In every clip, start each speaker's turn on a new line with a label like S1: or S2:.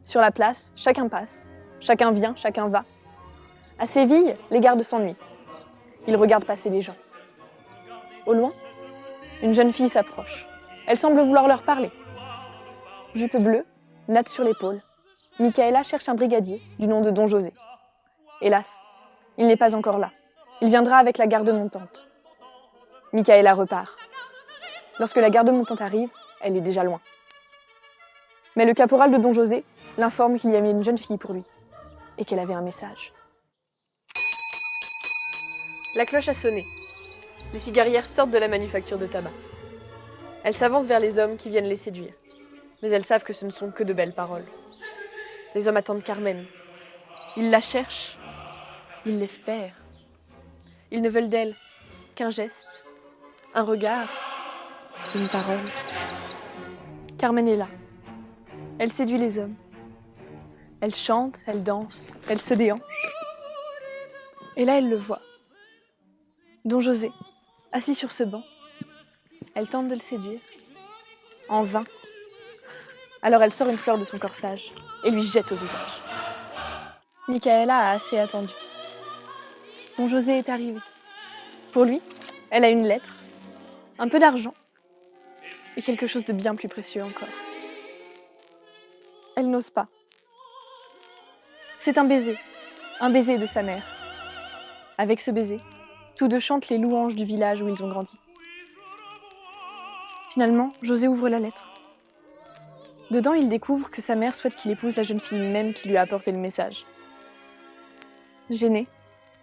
S1: Sur la place, chacun passe, chacun vient, chacun va. À Séville, les gardes s'ennuient. Ils regardent passer les gens. Au loin, une jeune fille s'approche. Elle semble vouloir leur parler. Jupe bleue, natte sur l'épaule, Micaëla cherche un brigadier du nom de Don José. Hélas, il n'est pas encore là. Il viendra avec la garde montante. Micaëla repart. Lorsque la garde montante arrive, elle est déjà loin. Mais le caporal de Don José l'informe qu'il y avait une jeune fille pour lui et qu'elle avait un message. La cloche a sonné. Les cigarières sortent de la manufacture de tabac. Elles s'avancent vers les hommes qui viennent les séduire. Mais elles savent que ce ne sont que de belles paroles. Les hommes attendent Carmen. Ils la cherchent. Ils l'espèrent. Ils ne veulent d'elle qu'un geste, un regard, une parole. Carmen est là. Elle séduit les hommes. Elle chante, elle danse, elle se déhanche. Et là, elle le voit. Don José, assis sur ce banc. Elle tente de le séduire. En vain. Alors elle sort une fleur de son corsage et lui jette au visage. Micaëla a assez attendu. Don José est arrivé. Pour lui, elle a une lettre, un peu d'argent et quelque chose de bien plus précieux encore. Elle n'ose pas. C'est un baiser de sa mère. Avec ce baiser, tous deux chantent les louanges du village où ils ont grandi. Finalement, José ouvre la lettre. Dedans, il découvre que sa mère souhaite qu'il épouse la jeune fille même qui lui a apporté le message. Gênée,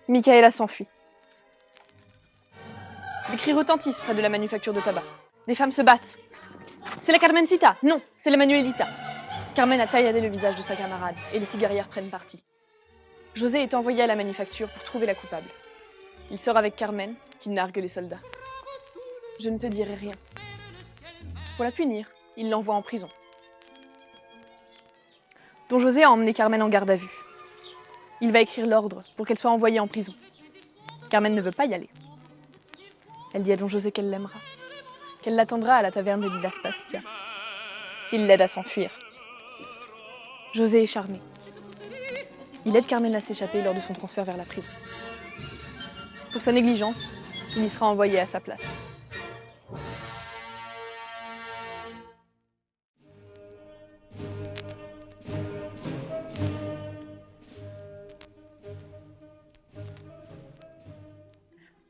S1: Micaëla s'enfuit. Des cris retentissent près de la manufacture de tabac. Des femmes se battent. C'est la Carmencita! Non, c'est la Manuelita! Carmen a tailladé le visage de sa camarade et les cigarières prennent parti. José est envoyé à la manufacture pour trouver la coupable. Il sort avec Carmen, qui nargue les soldats. Je ne te dirai rien. Pour la punir, il l'envoie en prison. Don José a emmené Carmen en garde à vue. Il va écrire l'ordre pour qu'elle soit envoyée en prison. Carmen ne veut pas y aller. Elle dit à Don José qu'elle l'aimera, qu'elle l'attendra à la taverne de Lilas Pastia, s'il l'aide à s'enfuir. José est charmé. Il aide Carmen à s'échapper lors de son transfert vers la prison. Pour sa négligence, il y sera envoyé à sa place.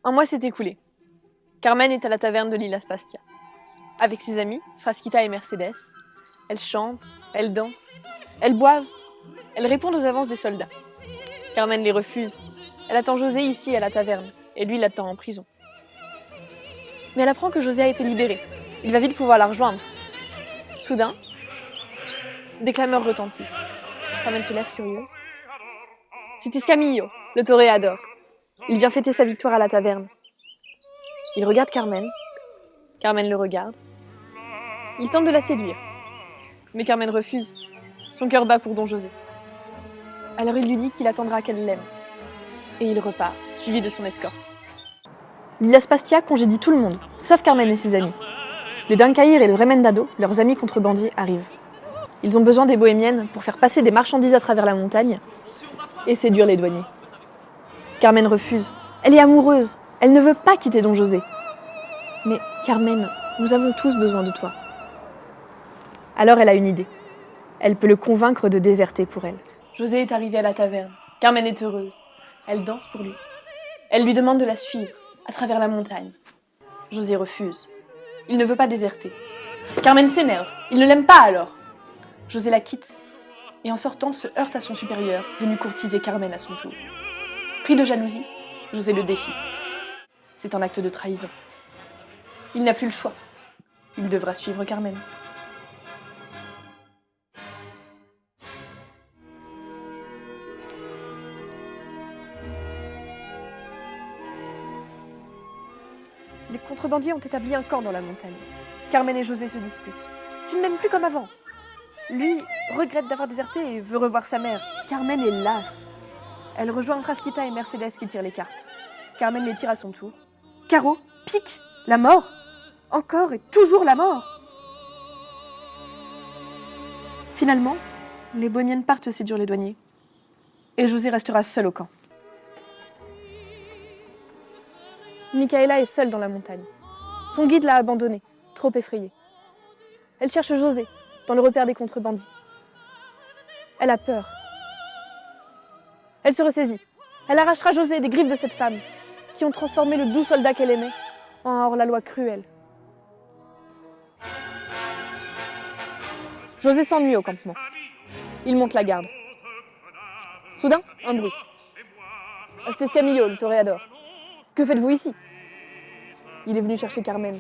S1: Un mois s'est écoulé. Carmen est à la taverne de Lilas Pastia. Avec ses amis, Frasquita et Mercedes, elles chantent, elles dansent, elles boivent, elles répondent aux avances des soldats. Carmen les refuse. Elle attend José ici à la taverne, et lui l'attend en prison. Mais elle apprend que José a été libéré. Il va vite pouvoir la rejoindre. Soudain, des clameurs retentissent. Carmen se lève curieuse. C'est Iscamillo, le toréador. Il vient fêter sa victoire à la taverne. Il regarde Carmen. Carmen le regarde. Il tente de la séduire. Mais Carmen refuse. Son cœur bat pour Don José. Alors il lui dit qu'il attendra qu'elle l'aime. Et il repart, suivi de son escorte. Lilas Pastia congédie tout le monde, sauf Carmen et ses amis. Le Dancaïr et le Remendado, leurs amis contrebandiers, arrivent. Ils ont besoin des bohémiennes pour faire passer des marchandises à travers la montagne et séduire les douaniers. Carmen refuse. Elle est amoureuse. Elle ne veut pas quitter Don José. Mais Carmen, nous avons tous besoin de toi. Alors elle a une idée. Elle peut le convaincre de déserter pour elle. José est arrivé à la taverne. Carmen est heureuse. Elle danse pour lui. Elle lui demande de la suivre à travers la montagne. José refuse. Il ne veut pas déserter. Carmen s'énerve. Il ne l'aime pas alors. José la quitte et en sortant se heurte à son supérieur, venu courtiser Carmen à son tour. Pris de jalousie, José le défie. C'est un acte de trahison. Il n'a plus le choix. Il devra suivre Carmen. Les contrebandiers ont établi un camp dans la montagne. Carmen et José se disputent. « Tu ne m'aimes plus comme avant !» Lui regrette d'avoir déserté et veut revoir sa mère. Carmen est lasse. Elle rejoint Frasquita et Mercedes qui tirent les cartes. Carmen les tire à son tour. Carreau, pique, la mort. Encore et toujours la mort. Finalement, les bohémiennes partent séduire les douaniers. Et José restera seul au camp. Micaela est seule dans la montagne. Son guide l'a abandonnée, trop effrayée. Elle cherche José, dans le repère des contrebandiers. Elle a peur. Elle se ressaisit. Elle arrachera José des griffes de cette femme, qui ont transformé le doux soldat qu'elle aimait en un hors-la-loi cruel. José s'ennuie au campement. Il monte la garde. Soudain, un bruit. C'est Escamillo, le toréador. Que faites-vous ici? Il est venu chercher Carmen.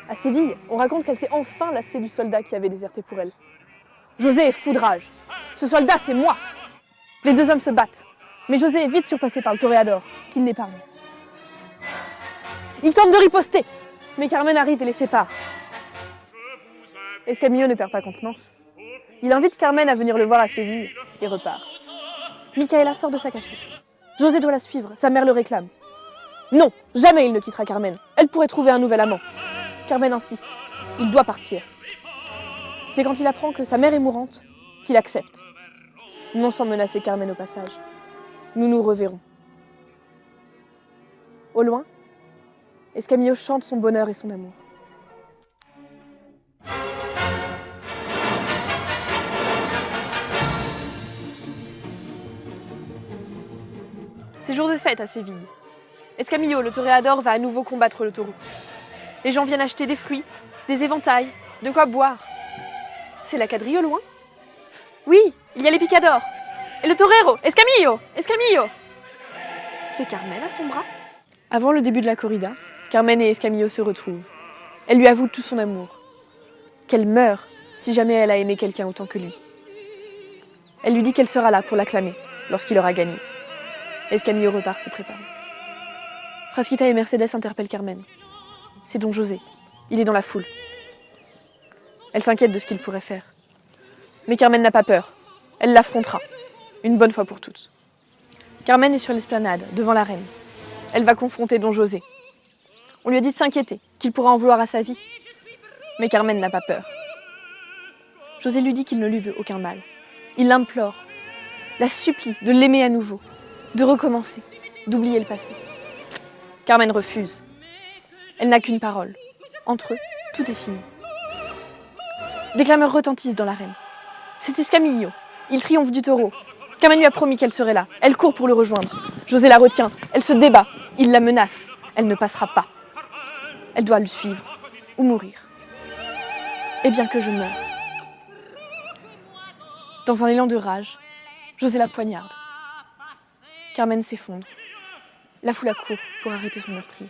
S1: À Séville, on raconte qu'elle s'est enfin lassée du soldat qui avait déserté pour elle. José est fou de rage. Ce soldat, c'est moi! Les deux hommes se battent. Mais José est vite surpassé par le toréador, qu'il l'épargne. Il tente de riposter, mais Carmen arrive et les sépare. Escamillo ne perd pas contenance. Il invite Carmen à venir le voir à Séville et repart. Micaela sort de sa cachette. José doit la suivre, sa mère le réclame. Non, jamais il ne quittera Carmen. Elle pourrait trouver un nouvel amant. Carmen insiste. Il doit partir. C'est quand il apprend que sa mère est mourante qu'il accepte. Non sans menacer Carmen au passage. Nous nous reverrons. Au loin, Escamillo chante son bonheur et son amour. C'est jour de fête à Séville. Escamillo, le toréador, va à nouveau combattre le taureau. Les gens viennent acheter des fruits, des éventails, de quoi boire. C'est la quadrille au loin? Oui, il y a les picadors. Et le torero, Escamillo, Escamillo. C'est Carmen à son bras. Avant le début de la corrida, Carmen et Escamillo se retrouvent. Elle lui avoue tout son amour. Qu'elle meurt si jamais elle a aimé quelqu'un autant que lui. Elle lui dit qu'elle sera là pour l'acclamer lorsqu'il aura gagné. Escamillo repart se préparer. Frasquita et Mercedes interpellent Carmen. C'est Don José. Il est dans la foule. Elle s'inquiète de ce qu'il pourrait faire. Mais Carmen n'a pas peur. Elle l'affrontera, une bonne fois pour toutes. Carmen est sur l'esplanade, devant la reine. Elle va confronter Don José. On lui a dit de s'inquiéter, qu'il pourra en vouloir à sa vie. Mais Carmen n'a pas peur. José lui dit qu'il ne lui veut aucun mal. Il l'implore, la supplie de l'aimer à nouveau, de recommencer, d'oublier le passé. Carmen refuse. Elle n'a qu'une parole. Entre eux, tout est fini. Des clameurs retentissent dans l'arène. C'est Escamillo. Il triomphe du taureau. Carmen lui a promis qu'elle serait là. Elle court pour le rejoindre. José la retient. Elle se débat. Il la menace. Elle ne passera pas. Elle doit le suivre ou mourir. Et bien que je meure. Dans un élan de rage, José la poignarde. Carmen s'effondre. La foule accourt pour arrêter son meurtrier.